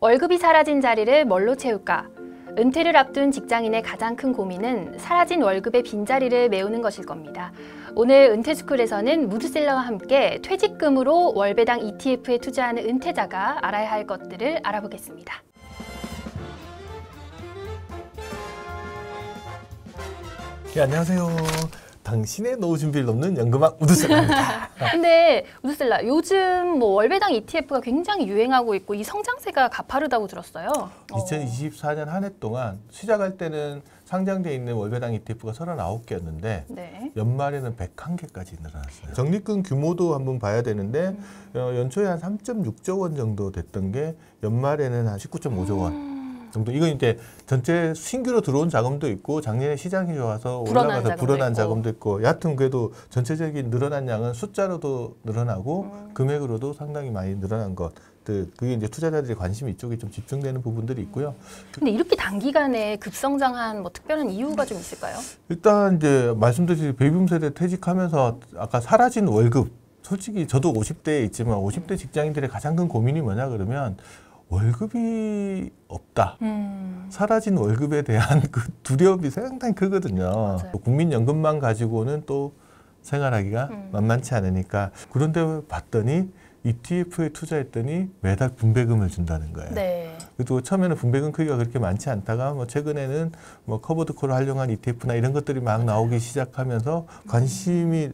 월급이 사라진 자리를 뭘로 채울까? 은퇴를 앞둔 직장인의 가장 큰 고민은 사라진 월급의 빈자리를 메우는 것일 겁니다. 오늘 은퇴스쿨에서는 무드셀러와 함께 퇴직금으로 월배당 ETF에 투자하는 은퇴자가 알아야 할 것들을 알아보겠습니다. 네, 안녕하세요. 당신의 노후 준비를 돕는 연금왕 무드셀러입니다. 근데 무드셀러, 요즘 월배당 ETF가 굉장히 유행하고 있고 이 성장세가 가파르다고 들었어요. 2024년 한 해 동안 시작할 때는 상장되어 있는 월배당 ETF가 39개였는데 네. 연말에는 101개까지 늘어났어요. 적립금 규모도 한번 봐야 되는데 연초에 한 3.6조 원 정도 됐던 게 연말에는 한 19.5조 원. 정도. 이건 이제 전체 신규로 들어온 자금도 있고 작년에 시장이 좋아서 올라가서 불어난 자금도 있고 여하튼 그래도 전체적인 늘어난 양은 숫자로도 늘어나고 금액으로도 상당히 많이 늘어난 것들. 그게 이제 투자자들의 관심이 이쪽에 좀 집중되는 부분들이 있고요. 근데 이렇게 단기간에 급성장한 특별한 이유가 좀 있을까요? 일단 이제 말씀드린 베이비붐 세대 퇴직하면서 아까 사라진 월급. 솔직히 저도 50대에 있지만 50대 직장인들의 가장 큰 고민이 뭐냐 그러면 월급이 없다. 사라진 월급에 대한 그 두려움이 상당히 크거든요. 맞아요. 국민연금만 가지고는 또 생활하기가 만만치 않으니까. 그런데 봤더니 ETF에 투자했더니 매달 분배금을 준다는 거예요. 네. 그리고 처음에는 분배금 크기가 그렇게 많지 않다가 최근에는 커버드콜을 활용한 ETF나 이런 것들이 막 나오기 시작하면서 관심이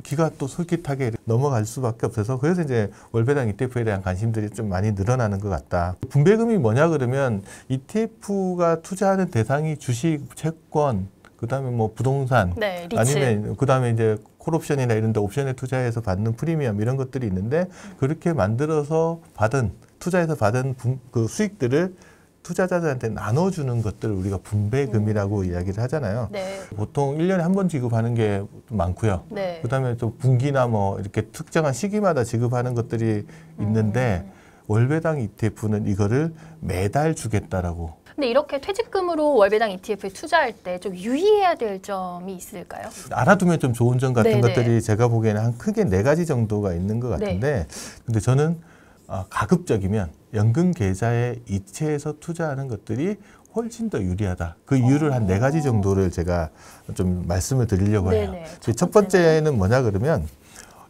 기가 또 솔깃하게 넘어갈 수밖에 없어서 그래서 이제 월배당 ETF에 대한 관심들이 좀 많이 늘어나는 것 같다. 분배금이 뭐냐 그러면 ETF가 투자하는 대상이 주식, 채권, 그다음에 부동산, 네, 리츠. 아니면 그다음에 이제 콜옵션이나 이런 데 옵션에 투자해서 받는 프리미엄 이런 것들이 있는데 그렇게 만들어서 투자해서 받은 그 수익들을 투자자들한테 나눠주는 것들을 우리가 분배금이라고 이야기를 하잖아요. 네. 보통 1년에 한 번 지급하는 게 많고요. 네. 그다음에 또 분기나 이렇게 특정한 시기마다 지급하는 것들이 있는데 월배당 ETF는 이거를 매달 주겠다라고. 근데 이렇게 퇴직금으로 월배당 ETF에 투자할 때 좀 유의해야 될 점이 있을까요? 알아두면 좀 좋은 점 같은 네네. 것들이 제가 보기에는 한 크게 4가지 정도가 있는 것 같은데 근데 저는 가급적이면 연금 계좌에 이체해서 투자하는 것들이 훨씬 더 유리하다. 그 이유를 한 4가지 정도를 제가 좀 말씀을 드리려고 해요. 네네. 첫 번째는 뭐냐 그러면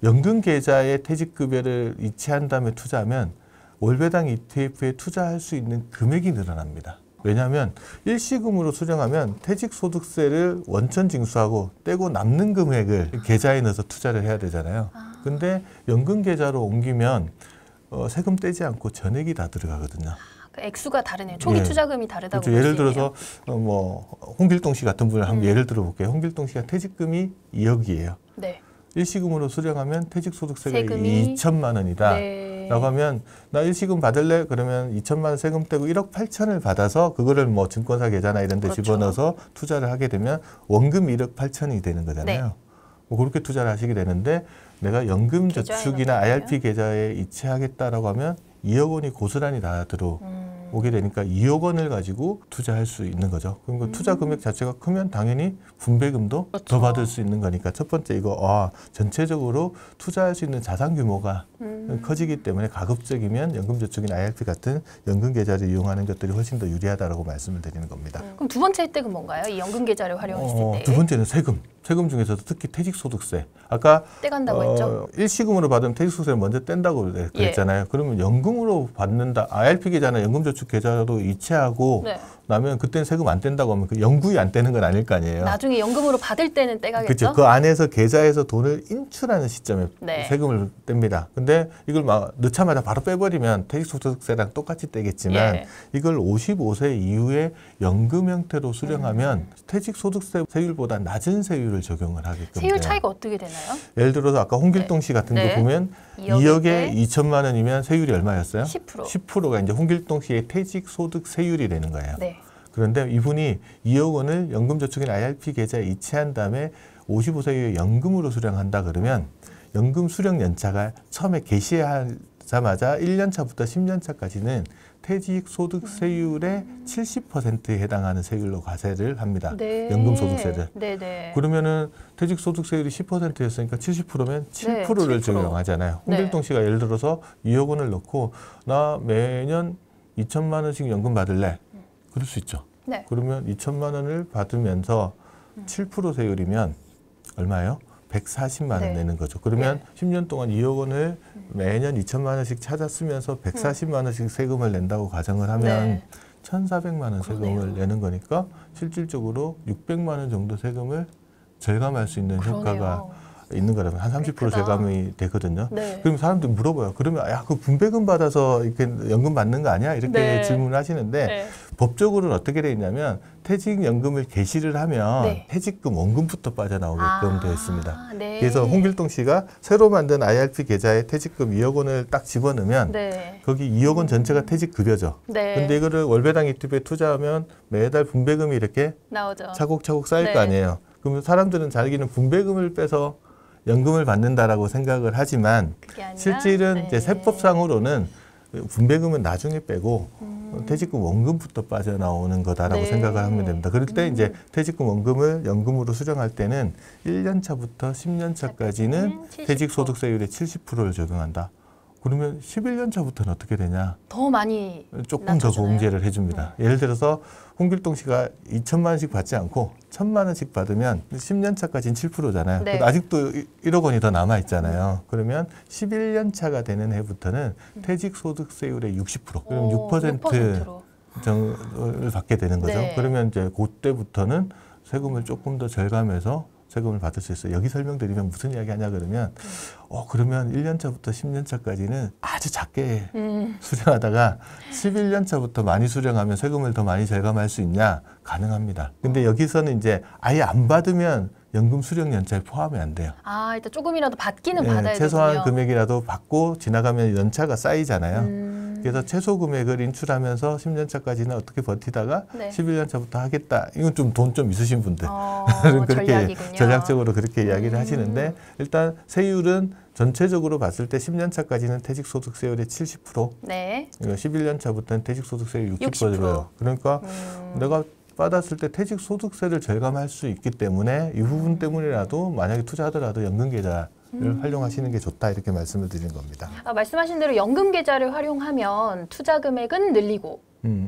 연금 계좌에 퇴직급여를 이체한 다음에 투자하면 월배당 ETF에 투자할 수 있는 금액이 늘어납니다. 왜냐하면 일시금으로 수령하면 퇴직소득세를 원천 징수하고 떼고 남는 금액을 계좌에 넣어서 투자를 해야 되잖아요. 근데 연금 계좌로 옮기면 세금 떼지 않고 전액이 다 들어가거든요. 그 액수가 다르네요. 초기 투자금이 다르다고. 그렇죠. 예를 들어서 홍길동 씨 같은 분을 한번 예를 들어볼게요. 홍길동 씨가 퇴직금이 2억이에요. 네. 일시금으로 수령하면 퇴직소득세가 세금이 2천만 원이다. 네. 라고 하면 나 일시금 받을래? 그러면 2천만 원 세금 떼고 1억 8천을 받아서 그거를 증권사 계좌나 이런 데 그렇죠. 집어넣어서 투자를 하게 되면 원금 1억 8천이 되는 거잖아요. 네. 그렇게 투자를 하시게 되는데 내가 연금저축이나 IRP 계좌에 이체하겠다라고 하면 2억 원이 고스란히 다 들어오게 되니까 2억 원을 가지고 투자할 수 있는 거죠. 그러니까 투자 금액 자체가 크면 당연히 분배금도 그렇죠. 더 받을 수 있는 거니까 첫 번째 이거 전체적으로 투자할 수 있는 자산 규모가 커지기 때문에 가급적이면 연금저축이나 IRP 같은 연금 계좌를 이용하는 것들이 훨씬 더 유리하다고 말씀을 드리는 겁니다. 그럼 두 번째 혜택은 뭔가요? 이 연금 계좌를 활용했을 때. 두 번째는 세금. 세금 중에서도 특히 퇴직소득세. 아까 떼간다고 했죠? 일시금으로 받으면 퇴직소득세를 먼저 뗀다고 그랬잖아요. 그러면 연금으로 받는다. IRP 계좌나 연금저축 계좌도 이체하고 나면 그때는 세금 안 뗀다고 하면 그 영구히 안 떼는 건 아닐 거 아니에요. 나중에 연금으로 받을 때는 떼가겠죠? 그렇죠. 그 안에서 계좌에서 돈을 인출하는 시점에 세금을 뗍니다. 근데 이걸 넣자마자 바로 빼버리면 퇴직소득세랑 똑같이 떼겠지만 이걸 55세 이후에 연금 형태로 수령하면 퇴직소득세 세율보다 낮은 세율을 적용을 하게끔 돼요. 세율 차이가 어떻게 되나요? 예를 들어서 아까 홍길동 씨 같은 거 보면 2억에 2천만 원이면 세율이 얼마였어요? 10%. 10%가 이제 홍길동 씨의 퇴직소득 세율이 되는 거예요. 네. 그런데 이분이 2억 원을 연금저축이나 IRP 계좌에 이체한 다음에 55세 이후에 연금으로 수령한다 그러면 연금 수령 연차가 처음에 개시하자마자 1년 차부터 10년 차까지는 퇴직소득세율의 70%에 해당하는 세율로 과세를 합니다. 연금소득세를. 그러면은 퇴직소득세율이 10%였으니까 70%면 7%를 적용하잖아요. 홍길동 씨가 예를 들어서 2억 원을 넣고 나 매년 2천만 원씩 연금 받을래? 그럴 수 있죠. 네. 그러면 2천만 원을 받으면서 7% 세율이면 얼마예요? 140만 원 네. 내는 거죠. 그러면 네. 10년 동안 2억 원을 매년 2천만 원씩 찾아 쓰면서 140만 원씩 세금을 낸다고 가정을 하면 네. 1,400만 원 세금을 그러네요. 내는 거니까 실질적으로 600만 원 정도 세금을 절감할 수 있는 효과가 그러네요. 있는 거라면 한 30% 크다. 절감이 되거든요. 네. 그럼 사람들이 물어봐요. 그러면 야, 그 분배금 받아서 이렇게 연금 받는 거 아니야? 이렇게 네. 질문을 하시는데 네. 법적으로는 어떻게 되어 있냐면 퇴직연금을 개시를 하면 네. 퇴직금 원금부터 빠져나오게끔 되어 있습니다. 네. 그래서 홍길동 씨가 새로 만든 IRP 계좌에 퇴직금 2억 원을 딱 집어넣으면 네. 거기 2억 원 전체가 퇴직급여죠. 네. 근데 이거를 월배당 ETF에 투자하면 매달 분배금이 이렇게 나오죠. 차곡차곡 쌓일 네. 거 아니에요. 그러면 사람들은 자기는 분배금을 빼서 연금을 받는다라고 생각을 하지만 그게 아니라 실질은 네. 이제 세법상으로는 분배금은 나중에 빼고 퇴직금 원금부터 빠져나오는 거다라고 네. 생각을 하면 됩니다. 그럴 때 이제 퇴직금 원금을 연금으로 수령할 때는 1년 차부터 10년 차까지는 70%. 퇴직소득세율의 70%를 적용한다. 그러면 11년 차부터는 어떻게 되냐? 더 많이 조금 더 낮춰주나요? 공제를 해줍니다. 예를 들어서 홍길동 씨가 2천만 원씩 받지 않고 1,000만 원씩 받으면 10년 차까지는 7%잖아요. 네. 아직도 1억 원이 더 남아 있잖아요. 그러면 11년 차가 되는 해부터는 퇴직소득세율의 60%, 그럼 6% 정을 받게 되는 거죠. 네. 그러면 이제 그때부터는 세금을 조금 더 절감해서 세금을 받을 수 있어요. 여기 설명드리면 무슨 이야기 하냐 그러면 그러면 1년 차부터 10년 차까지는 아주 작게 수령하다가 11년 차부터 많이 수령하면 세금을 더 많이 절감할 수 있냐? 가능합니다. 근데 여기서는 이제 아예 안 받으면 연금 수령 연차에 포함이 안 돼요. 아, 일단 조금이라도 받기는 예, 받아야 최소한 되군요. 금액이라도 받고 지나가면 연차가 쌓이잖아요. 그래서 최소 금액을 인출하면서 10년 차까지는 어떻게 버티다가 네. 11년 차부터 하겠다. 이건 좀 돈 좀 있으신 분들. 그렇게 전략이군요. 전략적으로 그렇게 이야기를 하시는데 일단 세율은 전체적으로 봤을 때 10년 차까지는 퇴직소득세율의 70%, 네. 11년 차부터는 퇴직소득세율 60%. 60%예요. 그러니까 내가 받았을 때 퇴직소득세를 절감할 수 있기 때문에 이 부분 때문이라도 만약에 투자하더라도 연금계좌를 활용하시는 게 좋다 이렇게 말씀을 드리는 겁니다. 말씀하신 대로 연금 계좌를 활용하면 투자 금액은 늘리고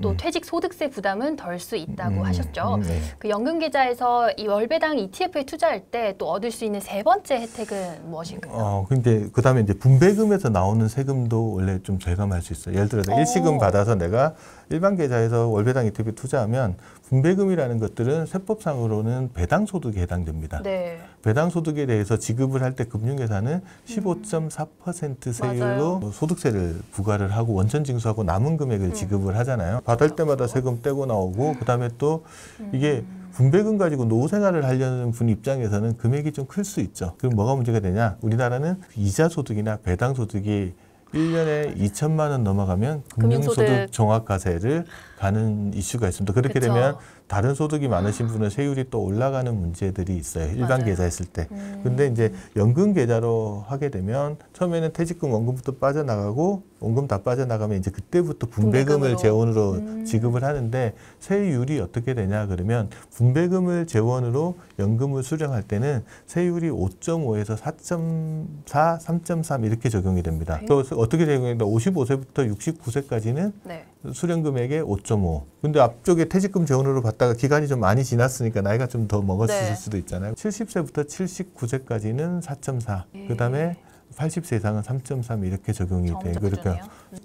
또 퇴직 소득세 부담은 덜 수 있다고 하셨죠. 네. 그 연금 계좌에서 이 월배당 ETF에 투자할 때 또 얻을 수 있는 세 번째 혜택은 무엇인가요? 근데 그다음에 이제 분배금에서 나오는 세금도 원래 좀 절감할 수 있어요. 예를 들어서 일시금 받아서 내가 일반 계좌에서 월배당 ETF에 투자하면 분배금이라는 것들은 세법상으로는 배당 소득에 해당됩니다. 네. 배당 소득에 대해서 지급을 할 때 금융회사는 15.4% 세율로 맞아요. 소득세를 부과를 하고 원천 징수하고 남은 금액을 지급을 하잖아요. 받을 때마다 세금 떼고 나오고 그다음에 또 이게 분배금 가지고 노후 생활을 하려는 분 입장에서는 금액이 좀 클 수 있죠. 그럼 뭐가 문제가 되냐? 우리나라는 이자 소득이나 배당 소득이 1년에 2천만 원 넘어가면 금융소득 금융소득 종합과세를 가는 이슈가 있습니다. 그렇게 그쵸. 되면 다른 소득이 많으신 분은 세율이 또 올라가는 문제들이 있어요. 일반 맞아요. 계좌 했을 때. 근데 이제 연금 계좌로 하게 되면 처음에는 퇴직금 원금부터 빠져나가고 원금 다 빠져나가면 이제 그때부터 분배금을 분배금으로. 재원으로 지급을 하는데 세율이 어떻게 되냐 그러면 분배금을 재원으로 연금을 수령할 때는 세율이 5.5에서 4.4, 3.3 이렇게 적용이 됩니다. 그래서 어떻게 적용된다? 55세부터 69세까지는 네. 수령 금액의 5.5. 근데 앞쪽에 퇴직금 재원으로 받다가 기간이 좀 많이 지났으니까 나이가 좀 더 먹었을 네. 수도 있잖아요. 70세부터 79세까지는 4.4. 그다음에 80세 이상은 3.3 이렇게 적용이 돼요. 그러니까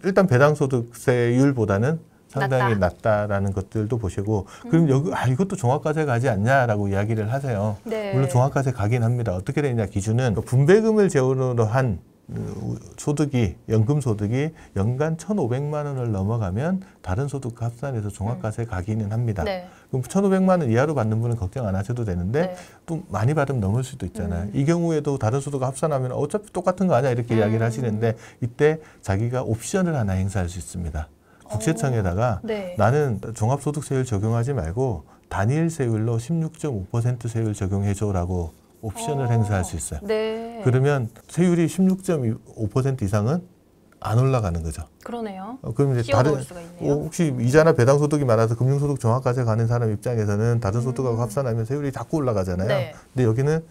일단 배당 소득세율보다는 상당히 낮다라는 것들도 보시고 그럼 여기 이것도 종합과세 가지 않냐라고 이야기를 하세요. 네. 물론 종합과세 가긴 합니다. 어떻게 되냐 기준은 분배금을 재원으로 한 소득이 연금 소득이 연간 1,500만 원을 넘어가면 다른 소득과 합산해서 종합과세 가기는 합니다. 네. 그럼 1,500만 원 이하로 받는 분은 걱정 안 하셔도 되는데 네. 또 많이 받으면 넘을 수도 있잖아요. 이 경우에도 다른 소득과 합산하면 어차피 똑같은 거 아니야 이렇게 이야기를 하시는데 이때 자기가 옵션을 하나 행사할 수 있습니다. 국세청에다가 네. 나는 종합소득세율 적용하지 말고 단일 세율로 16.5% 세율 적용해줘라고 옵션을 행사할 수 있어요. 네. 그러면 세율이 16.5% 이상은 안 올라가는 거죠. 그러네요. 그럼 이제 다른 수가 있네요. 혹시 이자나 배당 소득이 많아서 금융소득 종합과세 가는 사람 입장에서는 다른 소득하고 합산하면 세율이 자꾸 올라가잖아요. 네. 근데 여기는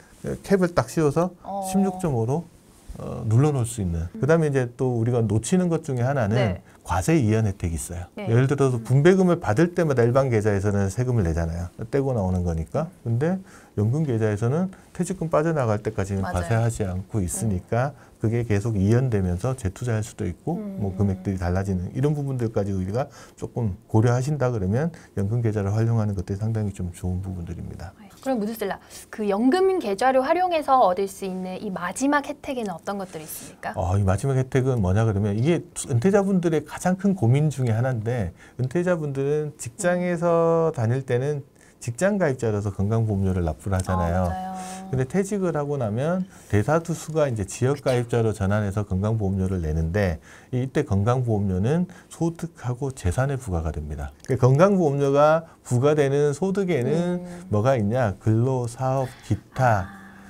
캡을 딱 씌워서 16.5로 눌러놓을 수 있는. 그다음에 이제 또 우리가 놓치는 것 중에 하나는 네. 과세 이연 혜택이 있어요. 네. 예를 들어서 분배금을 받을 때마다 일반 계좌에서는 세금을 내잖아요. 떼고 나오는 거니까. 근데 연금 계좌에서는 퇴직금 빠져나갈 때까지는 맞아요. 과세하지 않고 있으니까 그게 계속 이연되면서 재투자할 수도 있고 뭐 금액들이 달라지는 이런 부분들까지 우리가 조금 고려하신다 그러면 연금 계좌를 활용하는 것들이 상당히 좀 좋은 부분들입니다. 그럼 무드셀러, 그 연금 계좌를 활용해서 얻을 수 있는 이 마지막 혜택에는 어떤 것들이 있습니까? 이 마지막 혜택은 뭐냐 그러면 이게 은퇴자분들의 가장 큰 고민 중에 하나인데 은퇴자분들은 직장에서 다닐 때는 직장 가입자라서 건강보험료를 납부를 하잖아요. 맞아요. 근데 퇴직을 하고 나면 대다수가 이제 지역 가입자로 전환해서 건강보험료를 내는데 이때 건강보험료는 소득하고 재산에 부과가 됩니다. 그러니까 건강보험료가 부과되는 소득에는 뭐가 있냐? 근로, 사업, 기타,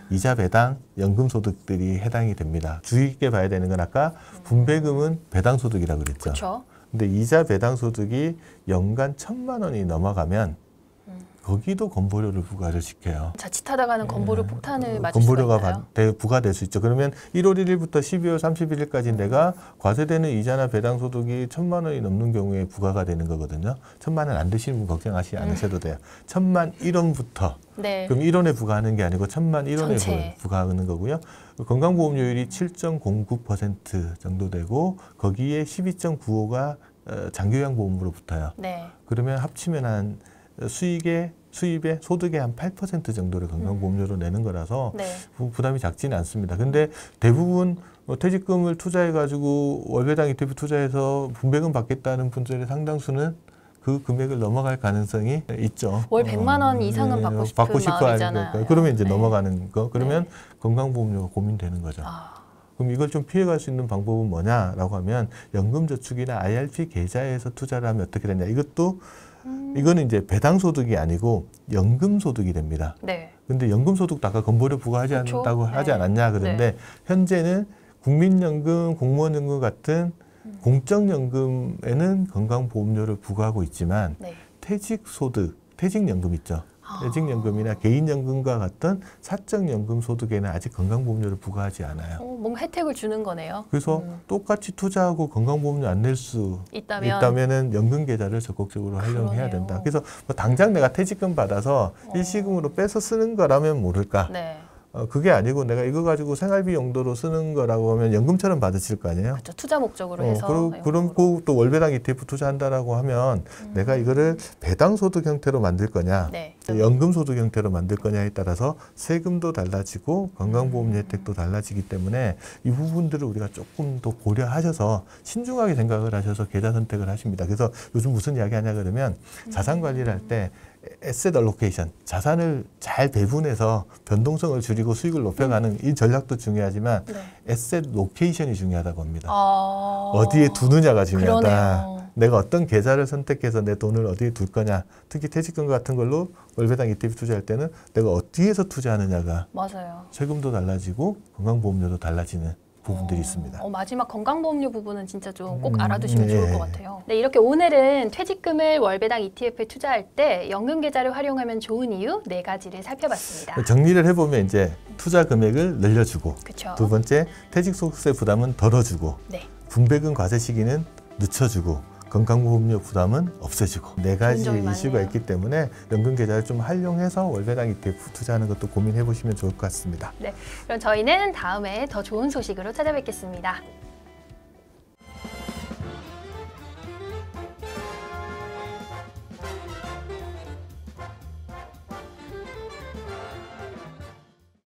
이자 배당, 연금 소득들이 해당이 됩니다. 주의 깊게 봐야 되는 건 아까 분배금은 배당 소득이라고 그랬죠. 그렇죠. 근데 이자 배당 소득이 연간 1,000만 원이 넘어가면 거기도 건보료를 부과를 시켜요. 자칫하다가는 건보료 폭탄을 맞을 수가 있나요? 건보료가 부과될 수 있죠. 그러면 1월 1일부터 12월 31일까지 내가 과세되는 이자나 배당 소득이 1,000만 원이 넘는 경우에 부과가 되는 거거든요. 1,000만 원 안 되시는 분 걱정하시지 않으셔도 돼요. 1,000만 1원부터 네. 그럼 1원에 부과하는 게 아니고 1,000만 1원에 전체. 부과하는 거고요. 건강보험료율이 7.09% 정도 되고 거기에 12.95가 장기요양보험으로 붙어요. 네. 그러면 합치면 한 수입의 소득의 한 8% 정도를 건강보험료로 내는 거라서 네. 부담이 작지는 않습니다. 근데 대부분 퇴직금을 투자해가지고 월배당 ETF 투자해서 분배금 받겠다는 분들의 상당수는 그 금액을 넘어갈 가능성이 있죠. 월 100만 원 이상은 받고 싶은 마음이잖아요. 하니까. 그러면 이제 네. 넘어가는 거. 그러면 건강보험료가 고민되는 거죠. 그럼 이걸 좀 피해갈 수 있는 방법은 뭐냐라고 하면 연금저축이나 IRP 계좌에서 투자를 하면 어떻게 되냐. 이거는 이제 배당소득이 아니고 연금소득이 됩니다. 네. 근데 연금소득도 아까 건보료 부과하지 그렇죠? 않는다고 하지 네. 않았냐 그런데 현재는 국민연금, 공무원연금 같은 공적연금에는 건강보험료를 부과하고 있지만 네. 퇴직소득, 퇴직연금 있죠. 퇴직연금이나 개인연금과 같은 사적연금 소득에는 아직 건강보험료를 부과하지 않아요. 뭔가 혜택을 주는 거네요. 그래서 똑같이 투자하고 건강보험료 안 낼 수 있다면은 연금계좌를 적극적으로 활용해야 된다. 그래서 뭐 당장 내가 퇴직금 받아서 일시금으로 빼서 쓰는 거라면 모를까. 네. 그게 아니고 내가 이거 가지고 생활비 용도로 쓰는 거라고 하면 연금처럼 받으실 거 아니에요? 그렇죠. 투자 목적으로 해서. 그럼 또 월배당 ETF 투자한다라고 하면 내가 이거를 배당 소득 형태로 만들 거냐, 네. 연금 소득 형태로 만들 거냐에 따라서 세금도 달라지고 건강보험료 혜택도 달라지기 때문에 이 부분들을 우리가 조금 더 고려하셔서 신중하게 생각을 하셔서 계좌 선택을 하십니다. 그래서 요즘 무슨 이야기 하냐 그러면 자산 관리를 할 때 에셋 알로케이션, 자산을 잘 배분해서 변동성을 줄이고 수익을 높여가는 이 전략도 중요하지만 에셋 로케이션이 중요하다고 합니다. 어디에 두느냐가 중요하다. 그러네요. 내가 어떤 계좌를 선택해서 내 돈을 어디에 둘 거냐. 특히 퇴직금 같은 걸로 월배당 ETF 투자할 때는 내가 어디에서 투자하느냐가 맞아요. 세금도 달라지고 건강보험료도 달라지는 부분들이 있습니다. 마지막 건강보험료 부분은 진짜 좀 꼭 알아두시면 좋을 것 같아요. 네, 이렇게 오늘은 퇴직금을 월배당 ETF에 투자할 때 연금계좌를 활용하면 좋은 이유 4가지를 살펴봤습니다. 정리를 해보면 이제 투자 금액을 늘려주고 그쵸. 두 번째 퇴직소득세 부담은 덜어주고 네. 분배금 과세 시기는 늦춰주고 건강보험료 부담은 없애주고 4가지 점이 이슈가 많네요. 있기 때문에 연금계좌를 좀 활용해서 월배당 ETF 투자하는 것도 고민해 보시면 좋을 것 같습니다. 네, 그럼 저희는 다음에 더 좋은 소식으로 찾아뵙겠습니다.